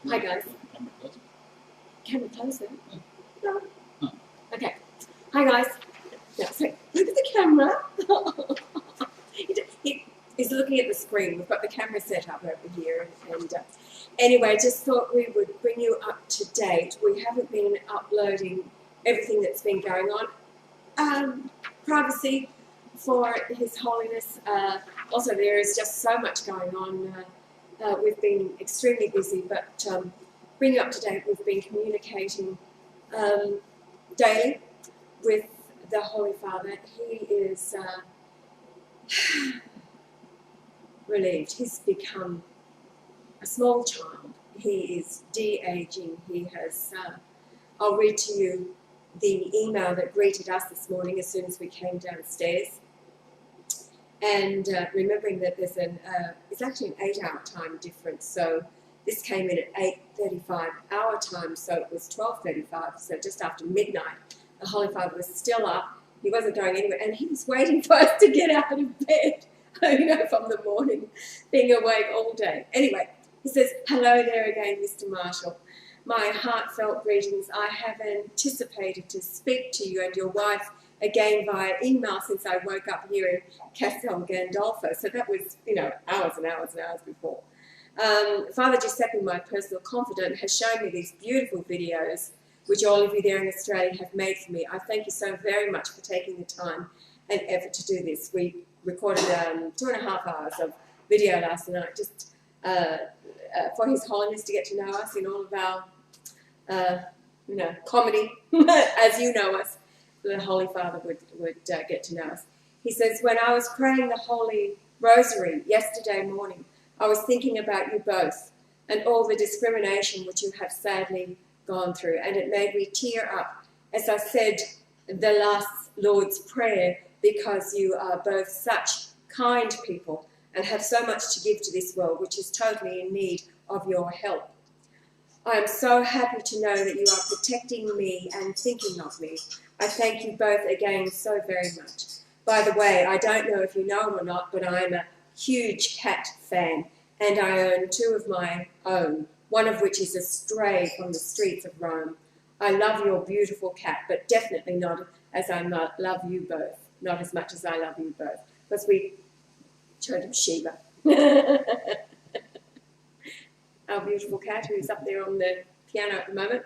Hi guys. Camera closer. No. Okay. Hi guys. Yeah, so look at the camera. He's looking at the screen. We've got the camera set up over here. And anyway, just thought we would bring you up to date. We haven't been uploading everything that's been going on. Privacy for His Holiness. Also, there is just so much going on. We've been extremely busy, but bring you up to date. We've been communicating daily with the Holy Father. He is relieved. He's become a small child. He is de-aging. He has, I'll read to you the email that greeted us this morning as soon as we came downstairs. And remembering that there's it's actually an 8-hour time difference. So this came in at 8:35 our time, so it was 12:35, so just after midnight. The Holy Father was still up. He wasn't going anywhere, and he was waiting for us to get out of bed, from the morning, being awake all day. Anyway, he says, "Hello there again, Mr. Marshall. My heartfelt greetings. I have anticipated to speak to you and your wife again via email since I woke up here in Castel Gandolfo." So that was, hours and hours and hours before. Father Giuseppe, my personal confidant, has shown me these beautiful videos which all of you there in Australia have made for me. I thank you so very much for taking the time and effort to do this. We recorded 2.5 hours of video last night just for His Holiness to get to know us in all of our, comedy, as you know us. The Holy Father would get to know us. He says, "When I was praying the Holy Rosary yesterday morning, I was thinking about you both and all the discrimination which you have sadly gone through, and it made me tear up as I said the last Lord's Prayer, because you are both such kind people and have so much to give to this world, which is totally in need of your help. I am so happy to know that you are protecting me and thinking of me. I thank you both again so very much. By the way, I don't know if you know or not, but I'm a huge cat fan, and I own 2 of my own, one of which is a stray from the streets of Rome. I love your beautiful cat, but definitely not as I love you both. Not as much as I love you both, because we showed him Sheba. Our beautiful cat who's up there on the piano at the moment.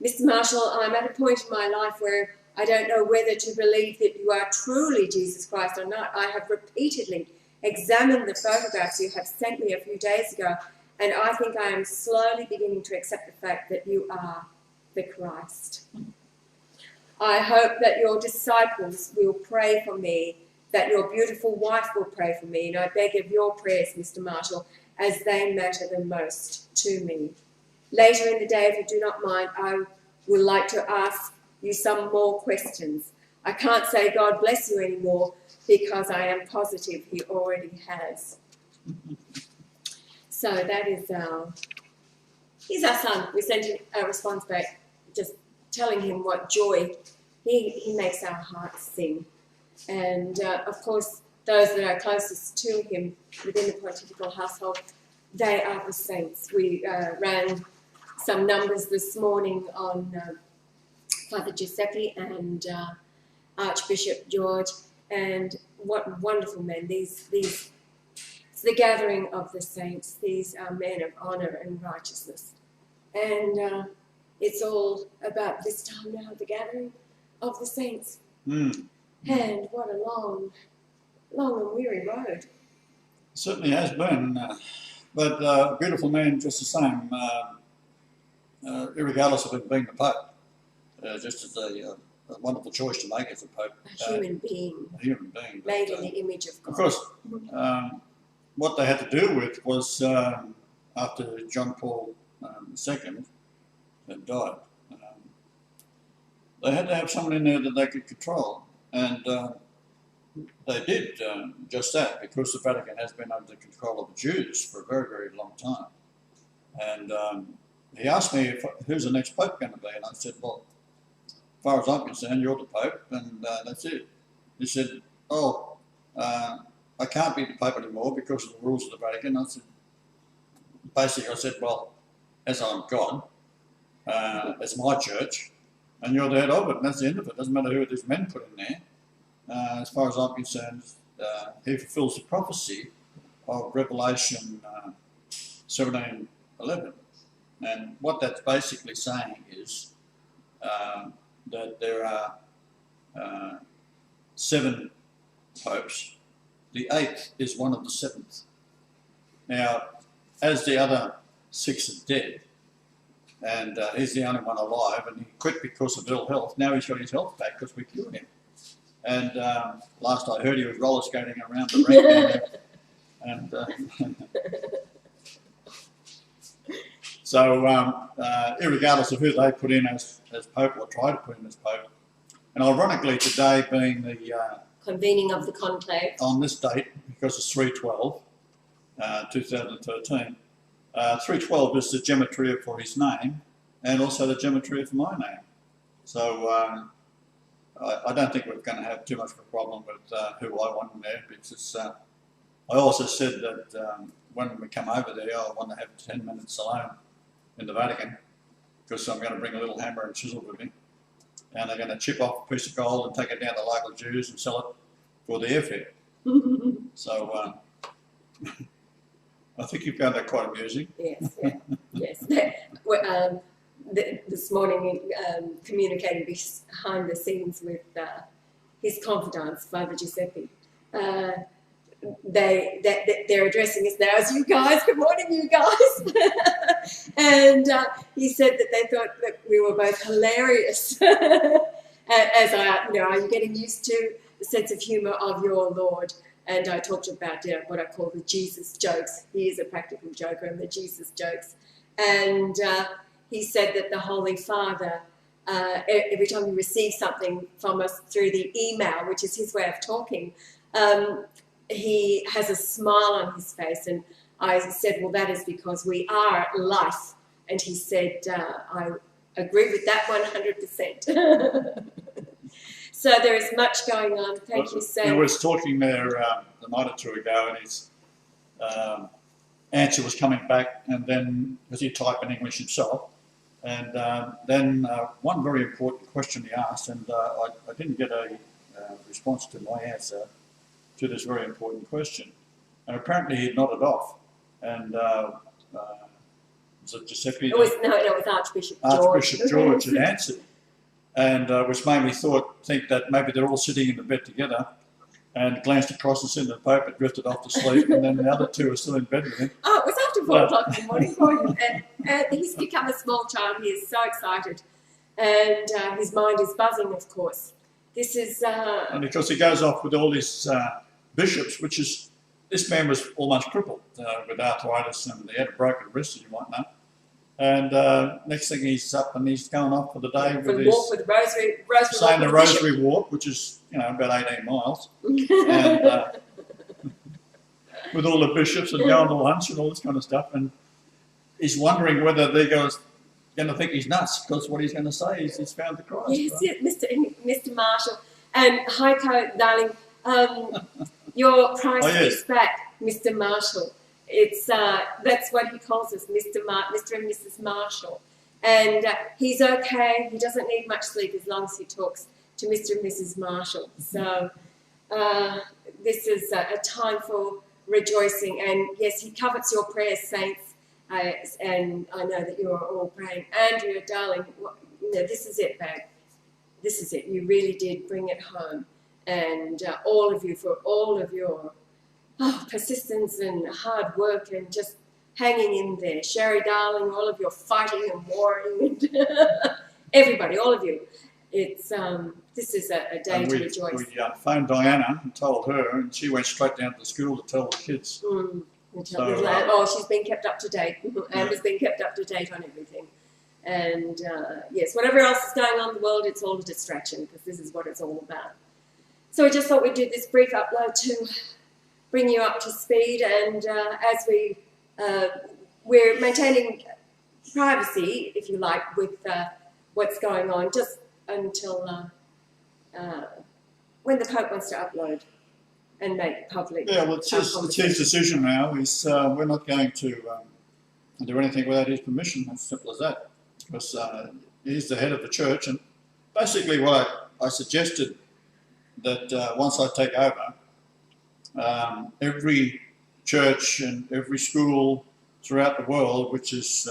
Mr. Marshall, I'm at a point in my life where I don't know whether to believe that you are truly Jesus Christ or not. I have repeatedly examined the photographs you have sent me a few days ago, and I think I am slowly beginning to accept the fact that you are the Christ. I hope that your disciples will pray for me, that your beautiful wife will pray for me, and I beg of your prayers, Mr. Marshall, as they matter the most to me. Later in the day, if you do not mind, I would like to ask you some more questions. I can't say God bless you anymore because I am positive He already has." So that is he's our son. We sent him a response back just telling him what joy he makes our hearts sing. And of course, those that are closest to him within the pontifical household, they are the saints. We ran some numbers this morning on Father Giuseppe and Archbishop George, and what wonderful men. It's the gathering of the saints. These are men of honour and righteousness. And it's all about this time now, the gathering of the saints. And what a long and weary road. Certainly has been, but beautiful man just the same, regardless of it being the Pope, just as a wonderful choice to make as a Pope. A human being. A human being. Made in the image of God. Of course, what they had to deal with was after John Paul II had died, they had to have someone in there that they could control, and they did just that, because the Vatican has been under the control of the Jews for a very, very long time. And he asked me who's the next Pope going to be, and I said, well, as far as I'm concerned, you're the Pope, and that's it. He said, I can't be the Pope anymore because of the rules of the Vatican. I said, well, as I'm God, as my church, and you're the head of it, and that's the end of it. Doesn't matter who these men put in there. As far as I'm concerned, he fulfills the prophecy of Revelation 17:11. And what that's basically saying is that there are 7 popes. The 8th is one of the 7th. Now, as the other 6 are dead, and he's the only one alive, and he quit because of ill health. Now he's got his health back because we cured him. And last I heard, he was roller skating around the rink down there. And so, irregardless of who they put in as Pope or try to put in as Pope, and ironically today being the convening of the conclave on this date, because it's 3/12, 2013, 312 is the gematria for his name and also the gematria for my name. So I don't think we're going to have too much of a problem with who I want in there, because I also said that when we come over there, I want to have 10 minutes alone in the Vatican, because I'm going to bring a little hammer and chisel with me, and they're going to chip off a piece of gold and take it down to the local Jews and sell it for the airfare. So I think you found that quite amusing. Yes, yeah, yes. This morning, communicating behind the scenes with his confidants, Father Giuseppe. They're addressing us now as you guys. Good morning, you guys. And he said that they thought that we were both hilarious. As are you getting used to the sense of humour of your Lord? And I talked about what I call the Jesus jokes. He is a practical joker, and the Jesus jokes. And he said that the Holy Father, every time he receives something from us through the email, which is his way of talking, he has a smile on his face. And I said, well, that is because we are life. And he said, I agree with that 100%. So there is much going on. Thank you, Sam. I was talking there a night or two ago, and his answer was coming back, and then, because he typed in English himself, and then one very important question he asked, and I didn't get a response to my answer to this very important question. And apparently he nodded off, and was it Giuseppe? It was Archbishop George. Archbishop George had answered. And which made me think that maybe they're all sitting in the bed together, and glanced across and seen the Pope had drifted off to sleep, and then the other 2 are still in bed with him. Oh, it was after 4 o'clock in the morning for him, and he's become a small child. He is so excited, and his mind is buzzing, of course. This is... And because he goes off with all his bishops, which is... This man was almost crippled with arthritis, and he had a broken wrist, as you might know. And next thing he's up and he's going off for the day with his... walk with Rosary saying the Rosary Walk, which is, about 18 miles. And with all the bishops and going to lunch and all this kind of stuff. And he's wondering whether they're going to think he's nuts, because what he's going to say is he's found the Christ. Yes, right? yes, Mr. Marshall. And Heiko, darling, your prize is back, Mr. Marshall. It's that's what he calls us, Mr. and Mrs. Marshall. And he's okay. He doesn't need much sleep as long as he talks to Mr. and Mrs. Marshall. So this is a time for rejoicing. And yes, he covets your prayers, saints. And I know that you are all praying. Andrea, darling, this is it, babe. This is it. You really did bring it home. And all of you, for all of your persistence and hard work and just hanging in there. Sherry, darling, all of your fighting and warring, and everybody, all of you. It's this is a day to rejoice. We phoned Diana and told her, and she went straight down to the school to tell the kids. She's been kept up to date. Amber's been kept up to date on everything. And yes, whatever else is going on in the world, it's all a distraction, because this is what it's all about. So I just thought we'd do this brief upload to bring you up to speed, and as we're maintaining privacy, if you like, with what's going on, just until when the Pope wants to upload and make it public. Yeah, well, it's his decision now. We're not going to do anything without his permission. As simple as that. Because he's the head of the church, and basically what I suggested that once I take over, every church and every school throughout the world which is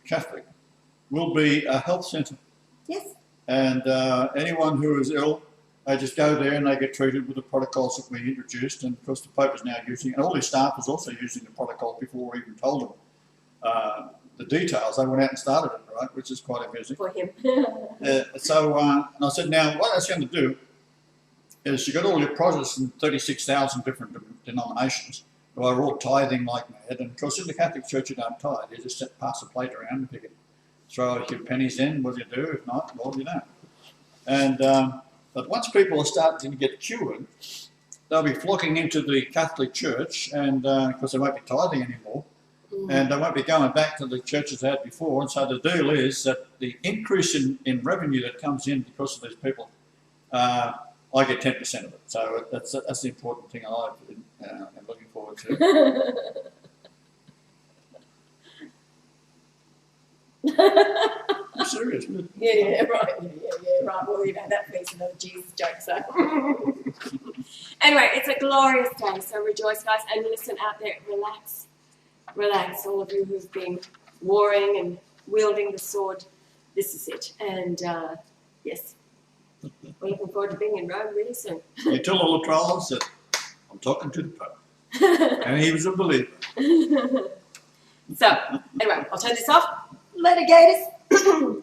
Catholic will be a health centre. Yes. And anyone who is ill, they just go there and they get treated with the protocols that we introduced. And of course the Pope is now using, and all his staff is also using the protocol before we even told them the details. They went out and started it, right, which is quite amusing. For him. And I said, now what that's going to do is you've got all your Protestant 36,000 different denominations who are all tithing like mad. And of course in the Catholic Church you don't tithe, you just pass a plate around. If you can throw a few pennies in, well you do. If not, well you don't. And but once people are starting to get cured, they'll be flocking into the Catholic Church, and because they won't be tithing anymore, and they won't be going back to the churches they had before. And so the deal is that the increase in revenue that comes in because of these people, I get 10% of it. So that's the important thing I'm looking forward to. I'm serious. Yeah, right. Yeah, right. Well, you know, that makes another Jesus joke, so. Anyway, it's a glorious day, so rejoice, guys. And listen out there, relax. Relax, all of you who've been warring and wielding the sword. This is it. And, yes, we're looking forward to being in Rome really soon. You tell all the trolls that I'm talking to the Pope. And he was a believer. So, anyway, I'll turn this off. Litigators.